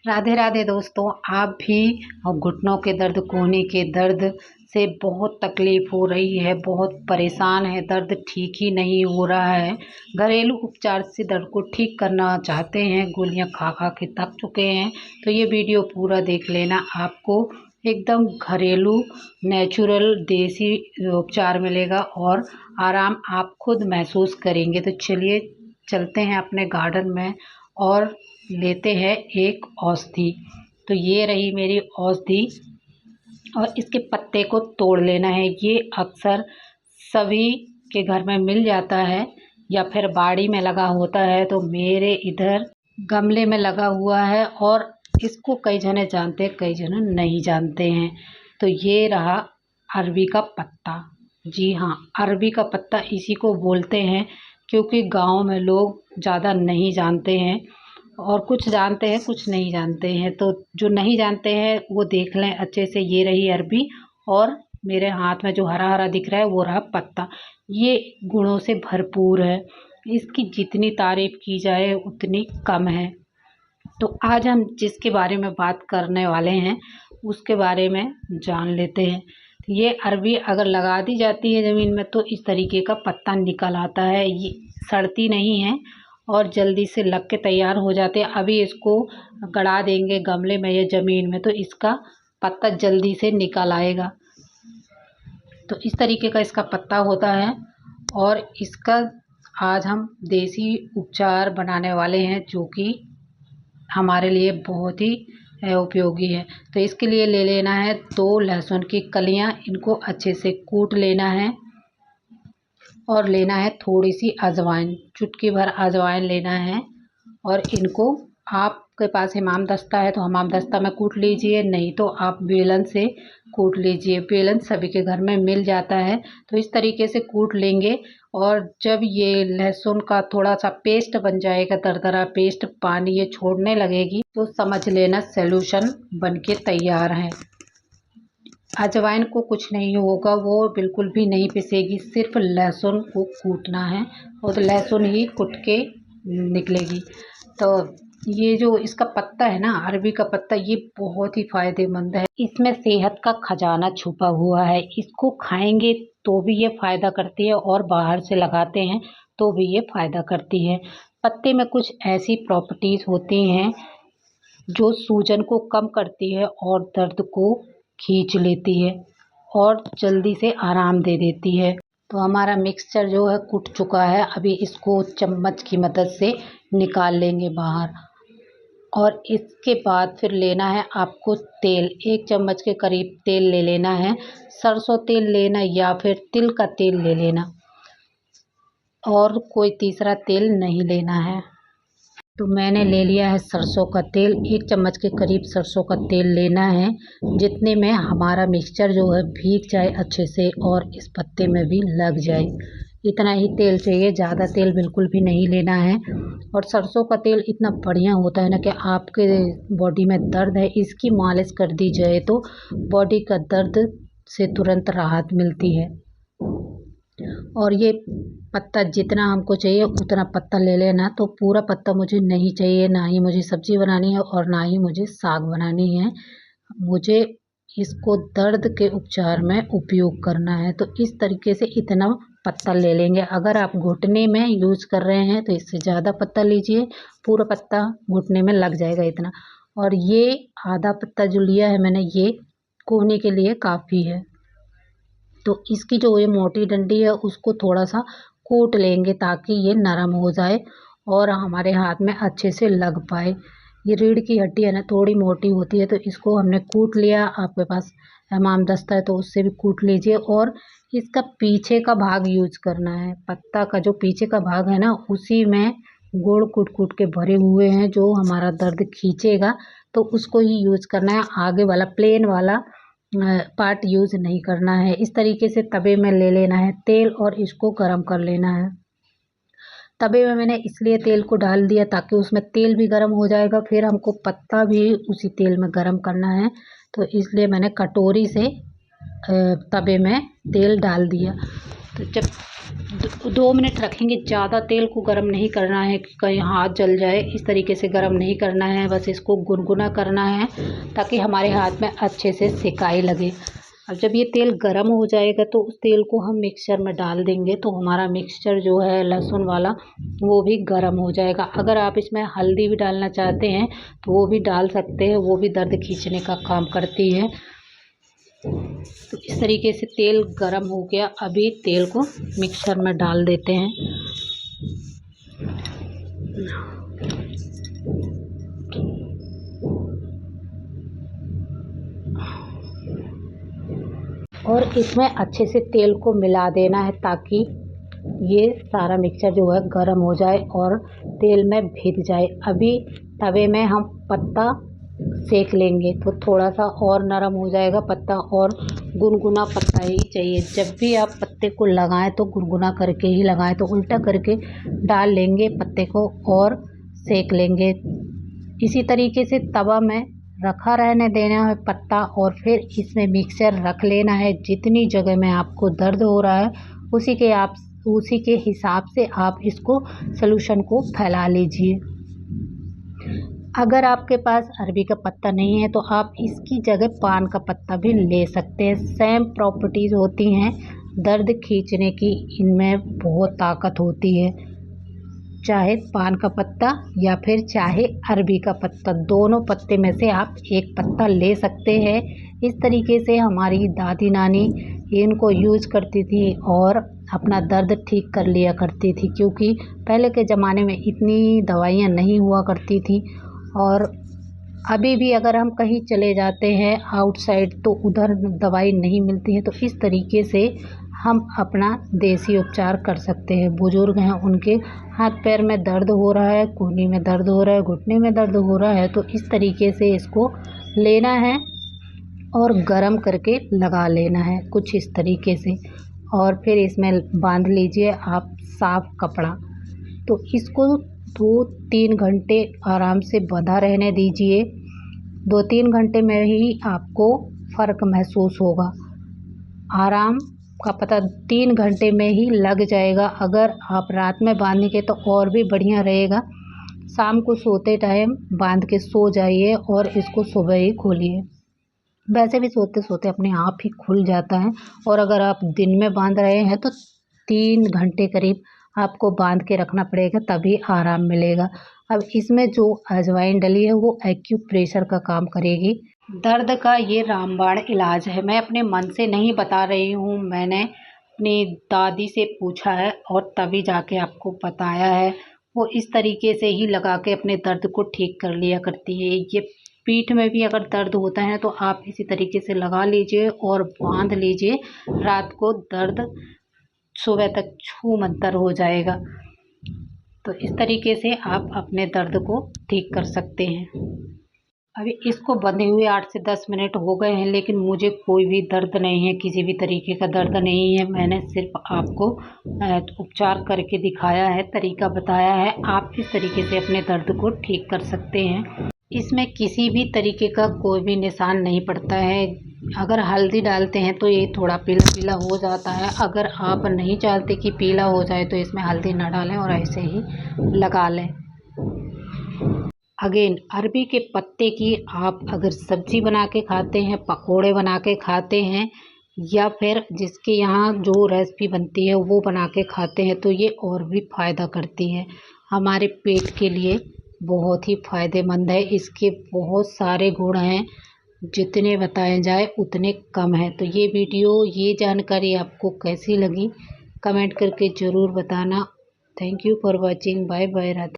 राधे राधे दोस्तों। आप भी घुटनों के दर्द, कोहनी के दर्द से बहुत तकलीफ़ हो रही है, बहुत परेशान है, दर्द ठीक ही नहीं हो रहा है, घरेलू उपचार से दर्द को ठीक करना चाहते हैं, गोलियां खा खा के थक चुके हैं, तो ये वीडियो पूरा देख लेना। आपको एकदम घरेलू नेचुरल देसी उपचार मिलेगा और आराम आप खुद महसूस करेंगे। तो चलिए चलते हैं अपने गार्डन में और लेते हैं एक औषधि। तो ये रही मेरी औषधि और इसके पत्ते को तोड़ लेना है। ये अक्सर सभी के घर में मिल जाता है या फिर बाड़ी में लगा होता है, तो मेरे इधर गमले में लगा हुआ है और इसको कई जने जानते हैं, कई जने नहीं जानते हैं। तो ये रहा अरबी का पत्ता। जी हाँ, अरबी का पत्ता इसी को बोलते हैं, क्योंकि गांव में लोग ज़्यादा नहीं जानते हैं और कुछ जानते हैं कुछ नहीं जानते हैं। तो जो नहीं जानते हैं वो देख लें अच्छे से। ये रही अरबी और मेरे हाथ में जो हरा हरा दिख रहा है वो रहा पत्ता। ये गुणों से भरपूर है, इसकी जितनी तारीफ़ की जाए उतनी कम है। तो आज हम जिसके बारे में बात करने वाले हैं उसके बारे में जान लेते हैं। ये अरबी अगर लगा दी जाती है ज़मीन में तो इस तरीके का पत्ता निकल आता है। ये सड़ती नहीं है और जल्दी से लग के तैयार हो जाते हैं। अभी इसको गड़ा देंगे गमले में या ज़मीन में तो इसका पत्ता जल्दी से निकल आएगा। तो इस तरीके का इसका पत्ता होता है और इसका आज हम देसी उपचार बनाने वाले हैं, जो कि हमारे लिए बहुत ही उपयोगी है। तो इसके लिए ले लेना है 2 लहसुन की कलियां, इनको अच्छे से कूट लेना है और लेना है थोड़ी सी अजवाइन, चुटकी भर अजवाइन लेना है। और इनको आपके पास हमामदस्ता है तो हमामदस्ता में कूट लीजिए, नहीं तो आप बेलन से कूट लीजिए। बेलन सभी के घर में मिल जाता है। तो इस तरीके से कूट लेंगे और जब ये लहसुन का थोड़ा सा पेस्ट बन जाएगा, दरदरा पेस्ट, पानी ये छोड़ने लगेगी, तो समझ लेना सॉल्यूशन बनके तैयार है। अजवाइन को कुछ नहीं होगा, वो बिल्कुल भी नहीं पिसेगी, सिर्फ लहसुन को कूटना है और लहसुन ही कुट के निकलेगी। तो ये जो इसका पत्ता है ना, अरबी का पत्ता, ये बहुत ही फ़ायदेमंद है। इसमें सेहत का खजाना छुपा हुआ है। इसको खाएंगे तो भी ये फ़ायदा करती है और बाहर से लगाते हैं तो भी ये फ़ायदा करती है। पत्ते में कुछ ऐसी प्रॉपर्टीज़ होती हैं जो सूजन को कम करती है और दर्द को खींच लेती है और जल्दी से आराम दे देती है। तो हमारा मिक्सचर जो है कुट चुका है, अभी इसको चम्मच की मदद से निकाल लेंगे बाहर। और इसके बाद फिर लेना है आपको तेल, 1 चम्मच के करीब तेल ले लेना है। सरसों तेल लेना या फिर तिल का तेल ले लेना और कोई तीसरा तेल नहीं लेना है। तो मैंने ले लिया है सरसों का तेल, 1 चम्मच के करीब सरसों का तेल लेना है, जितने में हमारा मिक्सचर जो है भीग जाए अच्छे से और इस पत्ते में भी लग जाए। इतना ही तेल चाहिए, ज़्यादा तेल बिल्कुल भी नहीं लेना है। और सरसों का तेल इतना बढ़िया होता है ना कि आपके बॉडी में दर्द है, इसकी मालिश कर दी जाए तो बॉडी का दर्द से तुरंत राहत मिलती है। और ये पत्ता जितना हमको चाहिए उतना पत्ता ले लेना। तो पूरा पत्ता मुझे नहीं चाहिए, ना ही मुझे सब्ज़ी बनानी है और ना ही मुझे साग बनानी है। मुझे इसको दर्द के उपचार में उपयोग करना है। तो इस तरीके से इतना पत्ता ले लेंगे। अगर आप घुटने में यूज़ कर रहे हैं तो इससे ज़्यादा पत्ता लीजिए, पूरा पत्ता घुटने में लग जाएगा इतना। और ये आधा पत्ता जो लिया है मैंने, ये कोहनी के लिए काफ़ी है। तो इसकी जो ये मोटी डंडी है उसको थोड़ा सा कूट लेंगे ताकि ये नरम हो जाए और हमारे हाथ में अच्छे से लग पाए। ये रीढ़ की हड्डी है ना, थोड़ी मोटी होती है, तो इसको हमने कूट लिया। आपके पास हमामदस्ता है तो उससे भी कूट लीजिए। और इसका पीछे का भाग यूज करना है, पत्ता का जो पीछे का भाग है ना, उसी में गुड़ कूट कूट के भरे हुए हैं जो हमारा दर्द खींचेगा, तो उसको ही यूज करना है। आगे वाला प्लेन वाला पार्ट यूज़ नहीं करना है। इस तरीके से तवे में ले लेना है तेल और इसको गरम कर लेना है। तवे में मैंने इसलिए तेल को डाल दिया ताकि उसमें तेल भी गरम हो जाएगा, फिर हमको पत्ता भी उसी तेल में गरम करना है। तो इसलिए मैंने कटोरी से तवे में तेल डाल दिया। तो जब 2 मिनट रखेंगे। ज़्यादा तेल को गर्म नहीं करना है कि कहीं हाथ जल जाए, इस तरीके से गर्म नहीं करना है। बस इसको गुनगुना करना है ताकि हमारे हाथ में अच्छे से सिकाई लगे। अब जब ये तेल गर्म हो जाएगा तो उस तेल को हम मिक्सचर में डाल देंगे, तो हमारा मिक्सचर जो है लहसुन वाला वो भी गर्म हो जाएगा। अगर आप इसमें हल्दी भी डालना चाहते हैं तो वो भी डाल सकते हैं, वो भी दर्द खींचने का काम करती है। तो इस तरीके से तेल गरम हो गया। अभी तेल को मिक्सर में डाल देते हैं। और इसमें अच्छे से तेल को मिला देना है ताकि ये सारा मिक्सचर जो है गरम हो जाए और तेल में भीग जाए। अभी तवे में हम पत्ता सेक लेंगे तो थोड़ा सा और नरम हो जाएगा पत्ता, और गुनगुना पत्ता ही चाहिए। जब भी आप पत्ते को लगाएं तो गुनगुना करके ही लगाएं। तो उल्टा करके डाल लेंगे पत्ते को और सेक लेंगे। इसी तरीके से तवा में रखा रहने देना है पत्ता, और फिर इसमें मिक्सर रख लेना है। जितनी जगह में आपको दर्द हो रहा है उसी के हिसाब से आप इसको सॉल्यूशन को फैला लीजिए। अगर आपके पास अरबी का पत्ता नहीं है तो आप इसकी जगह पान का पत्ता भी ले सकते हैं। सेम प्रॉपर्टीज़ होती हैं दर्द खींचने की, इनमें बहुत ताकत होती है। चाहे पान का पत्ता या फिर चाहे अरबी का पत्ता, दोनों पत्ते में से आप एक पत्ता ले सकते हैं। इस तरीके से हमारी दादी नानी इनको यूज़ करती थी और अपना दर्द ठीक कर लिया करती थी, क्योंकि पहले के ज़माने में इतनी दवाइयाँ नहीं हुआ करती थी। और अभी भी अगर हम कहीं चले जाते हैं आउटसाइड तो उधर दवाई नहीं मिलती है, तो इस तरीके से हम अपना देसी उपचार कर सकते हैं। बुजुर्ग हैं, उनके हाथ पैर में दर्द हो रहा है, कूहनी में दर्द हो रहा है, घुटने में दर्द हो रहा है, तो इस तरीके से इसको लेना है और गरम करके लगा लेना है कुछ इस तरीके से। और फिर इसमें बांध लीजिए आप साफ कपड़ा। तो इसको 2-3 घंटे आराम से बंधा रहने दीजिए। 2-3 घंटे में ही आपको फ़र्क महसूस होगा। आराम का पता 3 घंटे में ही लग जाएगा। अगर आप रात में बांधेंगे तो और भी बढ़िया रहेगा। शाम को सोते टाइम बांध के सो जाइए और इसको सुबह ही खोलिए। वैसे भी सोते सोते अपने आप ही खुल जाता है। और अगर आप दिन में बांध रहे हैं तो 3 घंटे करीब आपको बांध के रखना पड़ेगा, तभी आराम मिलेगा। अब इसमें जो अजवाइन डली है वो एक्यूप्रेशर का काम करेगी। दर्द का ये रामबाण इलाज है। मैं अपने मन से नहीं बता रही हूँ, मैंने अपनी दादी से पूछा है और तभी जाके आपको बताया है। वो इस तरीके से ही लगा के अपने दर्द को ठीक कर लिया करती है। ये पीठ में भी अगर दर्द होता है तो आप इसी तरीके से लगा लीजिए और बांध लीजिए। रात को दर्द सुबह तक छूमंतर हो जाएगा। तो इस तरीके से आप अपने दर्द को ठीक कर सकते हैं। अभी इसको बंधे हुए 8 से 10 मिनट हो गए हैं, लेकिन मुझे कोई भी दर्द नहीं है, किसी भी तरीके का दर्द नहीं है। मैंने सिर्फ आपको उपचार करके दिखाया है, तरीका बताया है। आप इस तरीके से अपने दर्द को ठीक कर सकते हैं। इसमें किसी भी तरीके का कोई भी निशान नहीं पड़ता है। अगर हल्दी डालते हैं तो ये थोड़ा पीला पीला हो जाता है। अगर आप नहीं चाहते कि पीला हो जाए तो इसमें हल्दी ना डालें और ऐसे ही लगा लें। अगेन, अरबी के पत्ते की आप अगर सब्जी बना के खाते हैं, पकोड़े बना के खाते हैं, या फिर जिसके यहाँ जो रेसिपी बनती है वो बना के खाते हैं, तो ये और भी फ़ायदा करती है। हमारे पेट के लिए बहुत ही फ़ायदेमंद है। इसके बहुत सारे गुण हैं, जितने बताए जाए उतने कम हैं। तो ये जानकारी आपको कैसी लगी कमेंट करके ज़रूर बताना। Thank you for watching. Bye bye. Radhe.